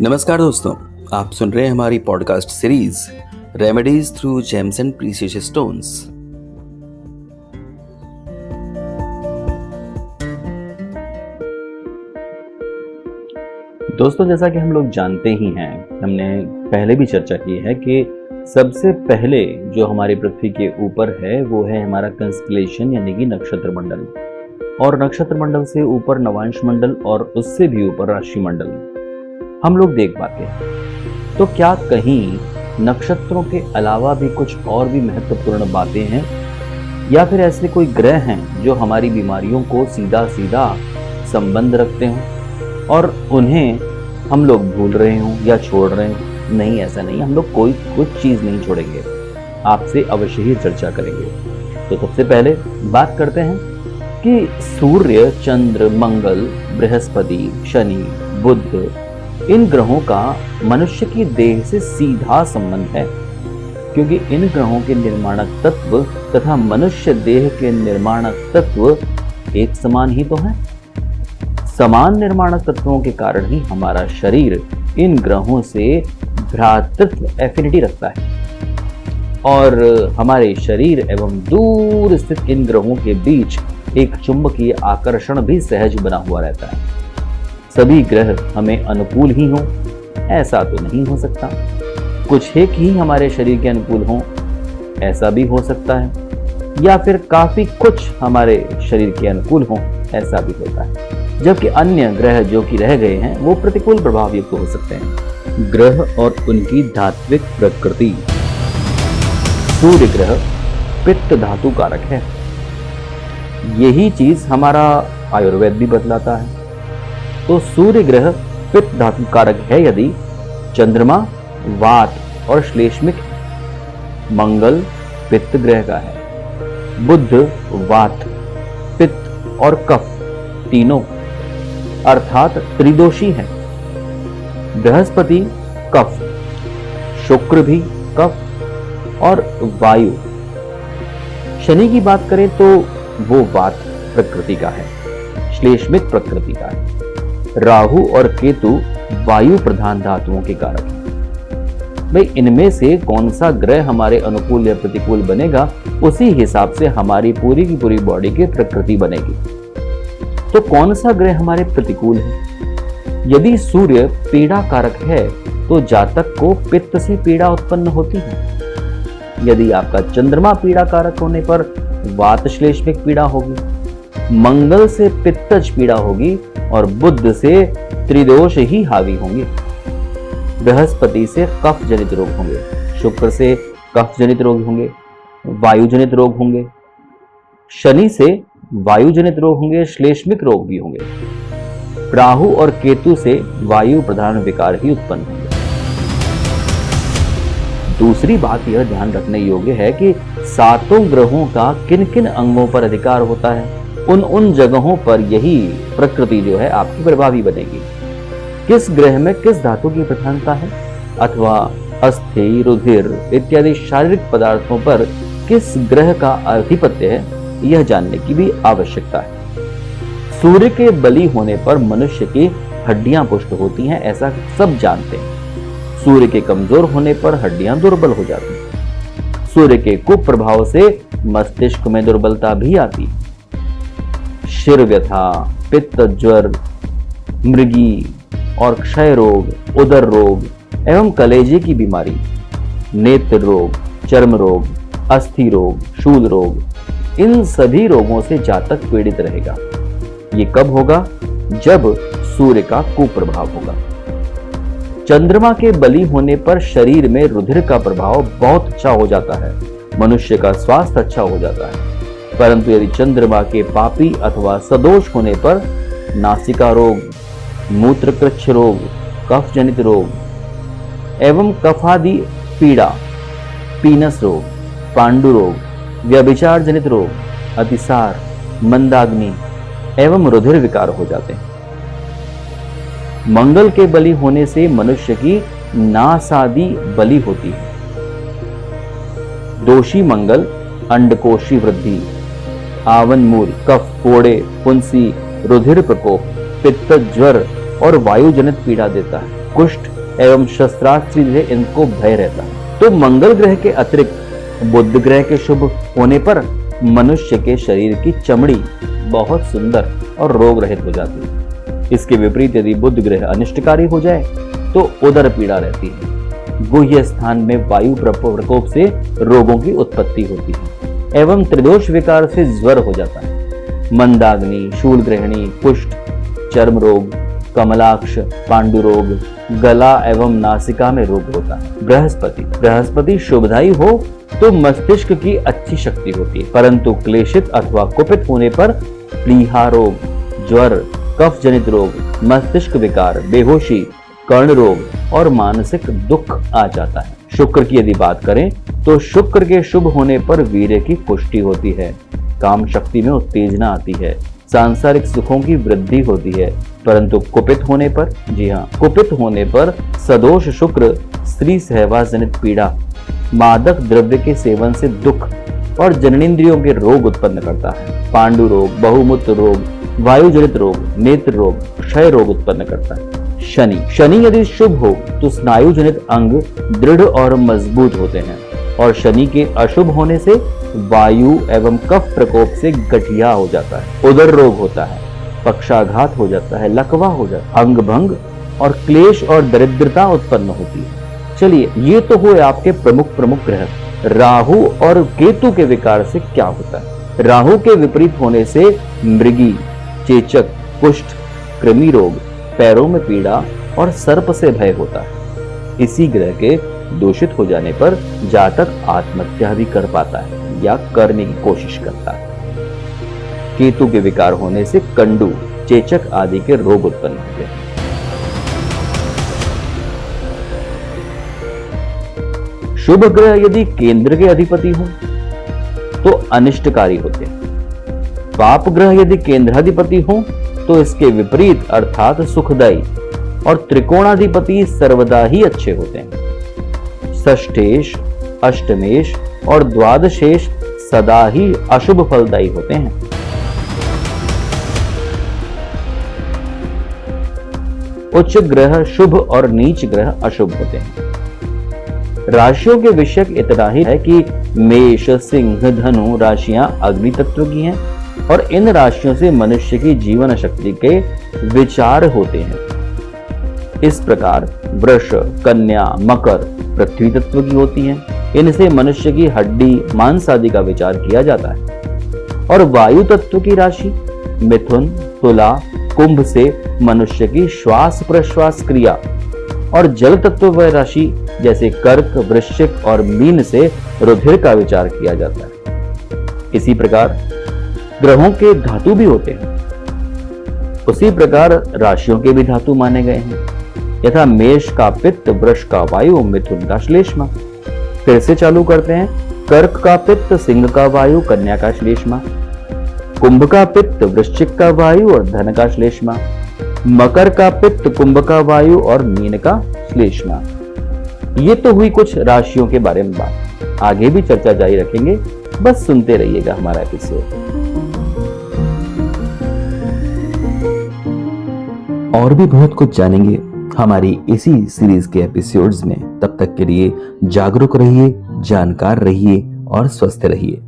नमस्कार दोस्तों, आप सुन रहे हैं हमारी podcast series remedies through James and precious stones. दोस्तों, जैसा कि हम लोग जानते ही हैं, हमने पहले भी चर्चा की है कि सबसे पहले जो हमारी पृथ्वी के ऊपर है वो है हमारा कंस्टलेशन यानी कि नक्षत्र मंडल, और नक्षत्र मंडल से ऊपर नवांश मंडल और उससे भी ऊपर राशि मंडल हम लोग देख पाते हैं। तो क्या कहीं नक्षत्रों के अलावा भी कुछ और भी महत्वपूर्ण बातें हैं, या फिर ऐसे कोई ग्रह हैं जो हमारी बीमारियों को सीधा सीधा संबंध रखते हों और उन्हें हम लोग भूल रहे हों या छोड़ रहे हों? नहीं, ऐसा नहीं। हम लोग कोई कुछ चीज़ नहीं छोड़ेंगे, आपसे अवश्य ही चर्चा करेंगे। तो सबसे पहले बात करते हैं कि सूर्य, चंद्र, मंगल, बृहस्पति, शनि, बुध, इन ग्रहों का मनुष्य की देह से सीधा संबंध है, क्योंकि इन ग्रहों के निर्माणक तत्व तथा मनुष्य देह के निर्माणक तत्व एक समान ही तो हैं। समान निर्माणक तत्वों के कारण ही हमारा शरीर इन ग्रहों से भ्रातृत्व एफिनिटी रखता है, और हमारे शरीर एवं दूर स्थित इन ग्रहों के बीच एक चुंबकीय आकर्षण भी सहज बना हुआ रहता है। सभी ग्रह हमें अनुकूल ही हों ऐसा तो नहीं हो सकता, कुछ एक ही हमारे शरीर के अनुकूल हों ऐसा भी हो सकता है, या फिर काफी कुछ हमारे शरीर के अनुकूल हों ऐसा भी होता है, जबकि अन्य ग्रह जो कि रह गए हैं वो प्रतिकूल प्रभाव युक्त हो सकते हैं। ग्रह और उनकी धात्विक प्रकृति। सूर्य ग्रह पित्त धातु कारक है। यही चीज हमारा आयुर्वेद भी बतलाता है। तो सूर्य ग्रह पित्त धातु कारक है यदि चंद्रमा वात और श्लेष्मिक, मंगल पित्त ग्रह का है, बुध वात, पित्त और कफ तीनों अर्थात त्रिदोषी है, बृहस्पति कफ, शुक्र भी कफ और वायु। शनि की बात करें तो वो वात प्रकृति का है, श्लेष्मिक प्रकृति का है, राहु और केतु वायु प्रधान धातुओं के कारक हैं। भाई, इनमें से कौन सा ग्रह हमारे अनुकूल या प्रतिकूल बनेगा, उसी हिसाब से हमारी पूरी की पूरी बॉडी की प्रकृति बनेगी। तो कौन सा ग्रह हमारे प्रतिकूल है? यदि सूर्य पीड़ा कारक है तो जातक को पित्त से पीड़ा उत्पन्न होती है। यदि आपका चंद्रमा पीड़ा कारक होने पर वात श्लेष्मिक पीड़ा होगी, मंगल से पित्तज पीड़ा होगी और बुध से त्रिदोष ही हावी होंगे, बृहस्पति से कफ जनित रोग होंगे, शुक्र से कफ जनित रोग होंगे, वायु जनित रोग होंगे, शनि से वायु जनित रोग होंगे, श्लेष्मिक रोग भी होंगे, राहु और केतु से वायु प्रधान विकार ही उत्पन्न होंगे। दूसरी बात यह ध्यान रखने योग्य है कि सातों ग्रहों का किन किन अंगों पर अधिकार होता है, उन जगहों पर यही प्रकृति जो है आपकी प्रभावी बनेगी। किस ग्रह में किस धातु की प्रधानता है, अथवा अस्थि, रुधिर इत्यादि शारीरिक पदार्थों पर किस ग्रह का आधिपत्य है, यह जानने की भी आवश्यकता है। सूर्य के बली होने पर मनुष्य की हड्डियां पुष्ट होती हैं, ऐसा सब जानते हैं। सूर्य के कमजोर होने पर हड्डियां दुर्बल हो जाती हैं। सूर्य के कुप्रभाव से मस्तिष्क में दुर्बलता भी आती है। शिर व्यथा, पित्त ज्वर, मृगी और क्षय रोग, उदर रोग एवं कलेजे की बीमारी, नेत्र रोग, चर्म रोग, अस्थि रोग, शूल रोग, इन सभी रोगों से जातक पीड़ित रहेगा। ये कब होगा? जब सूर्य का कुप्रभाव होगा। चंद्रमा के बली होने पर शरीर में रुधिर का प्रभाव बहुत अच्छा हो जाता है, मनुष्य का स्वास्थ्य अच्छा हो जाता है। परंतु यदि चंद्रमा के पापी अथवा सदोष होने पर नासिका रोग, मूत्रकृच्छ रोग, कफ जनित रोग एवं कफादि पीड़ा, पीनस रोग, पांडु रोग, व्यभिचार जनित रोग, अतिसार, मंदाग्नि एवं रुधिर विकार हो जाते हैं। मंगल के बली होने से मनुष्य की नासादि बली होती है। दोषी मंगल अंडकोशी वृद्धि, आवन मूल, कफ, फोड़े, फुंसी, रुधिर प्रकोप, पित्त ज्वर और वायु जनित पीड़ा देता है। कुष्ठ, एवं शस्त्रास्त्र से इनको भय रहता है। तो मंगल ग्रह के अतिरिक्त बुध ग्रह के शुभ होने पर मनुष्य के शरीर की चमड़ी बहुत सुंदर और रोग रहित हो जाती है। इसके विपरीत यदि बुध ग्रह अनिष्टकारी हो जाए तो उदर पीड़ा रहती है। गुह्य स्थान में वायु प्रकोप से रोगों की उत्पत्ति होती है एवं त्रिदोष विकार से ज्वर हो जाता है। मंदाग्नि, शूलग्रहणी, कुष्ठ, चर्म रोग, कमलाक्ष, पांडु रोग, गला एवं नासिका में रोग होता है। बृहस्पति शुभदायी हो तो मस्तिष्क की अच्छी शक्ति होती है, परंतु क्लेशित अथवा कुपित होने पर प्लीहा रोग, ज्वर, कफ जनित रोग, मस्तिष्क विकार, बेहोशी, कर्ण रोग और मानसिक दुख आ जाता है। शुक्र की यदि बात करें तो शुक्र के शुभ होने पर वीर्य की पुष्टि होती है, काम शक्ति में उत्तेजना आती है, सांसारिक सुखों की वृद्धि होती है। परंतु कुपित होने पर, जी हाँ, कुपित होने पर सदोष शुक्र स्त्री सहवास जनित पीड़ा, मादक द्रव्य के सेवन से दुख और जननेंद्रियों के रोग उत्पन्न करता है। पांडु रोग, बहुमूत्र रोग, वायु जनित रोग, नेत्र रोग, क्षय रोग उत्पन्न करता है। शनि यदि शुभ हो तो स्नायु जनित अंग दृढ़ और मजबूत होते हैं और शनि के अशुभ होने से वायु एवं कफ प्रकोप से गठिया हो जाता है, उदर रोग होता है, पक्षाघात हो जाता है, लकवा हो जाता है, अंग भंग और क्लेश और दरिद्रता उत्पन्न होती है। चलिए, ये तो हुए आपके प्रमुख ग्रह। राहु और केतु के विकार से क्या होता है? राहु के विपरीत होने से मृगी, चेचक, कुष्ठ, कृमि रोग, पैरों में पीड़ा और सर्प से भय होता है। इसी ग्रह के दूषित हो जाने पर जातक आत्महत्या भी कर पाता है या करने की कोशिश करता है। केतु के विकार होने से कंडू, चेचक आदि के रोग उत्पन्न होते हैं। शुभ ग्रह यदि केंद्र के अधिपति हो तो अनिष्टकारी होते हैं। पाप ग्रह यदि केंद्राधिपति हो तो इसके विपरीत अर्थात सुखदायी, और त्रिकोणाधिपति सर्वदा ही अच्छे होते हैं। षष्ठेश, अष्टमेश और द्वादशेश सदा ही अशुभ फलदायी होते हैं। उच्च ग्रह शुभ और नीच ग्रह अशुभ होते हैं। राशियों के विषय इतना ही है कि मेष, सिंह, धनु राशियां अग्नि तत्व की हैं और इन राशियों से मनुष्य की जीवन शक्ति के विचार होते हैं। इस प्रकार वृष, कन्या, मकर पृथ्वी तत्व की होती हैं। इनसे मनुष्य की हड्डी, मांस आदि का विचार किया जाता है। और वायु तत्व की राशि मिथुन, तुला, कुंभ से मनुष्य की श्वास प्रश्वास क्रिया, और जल तत्व वह राशि जैसे कर्क, वृश्चिक और मीन से रुधिर का विचार किया जाता है। इसी प्रकार ग्रहों के धातु भी होते हैं। उसी प्रकार राशियों के भी धातु माने गए हैं, यथा मेष का पित्त, वृष का वायु, मिथुन का श्लेष्मा। फिर से चालू करते हैं। कर्क का पित्त, सिंह का वायु, कन्या का श्लेष्मा। कुंभ का पित्त, वृश्चिक का वायु और धन का श्लेष्मा। मकर का पित्त, कुंभ का वायु और मीन का श्लेष्मा। ये तो हुई कुछ राशियों के बारे में बात। आगे भी चर्चा जारी रखेंगे, बस सुनते रहिएगा हमारा एपिसोड। और भी बहुत कुछ जानेंगे हमारी इसी सीरीज के एपिसोड्स में। तब तक के लिए जागरूक रहिए, जानकार रहिए और स्वस्थ रहिए।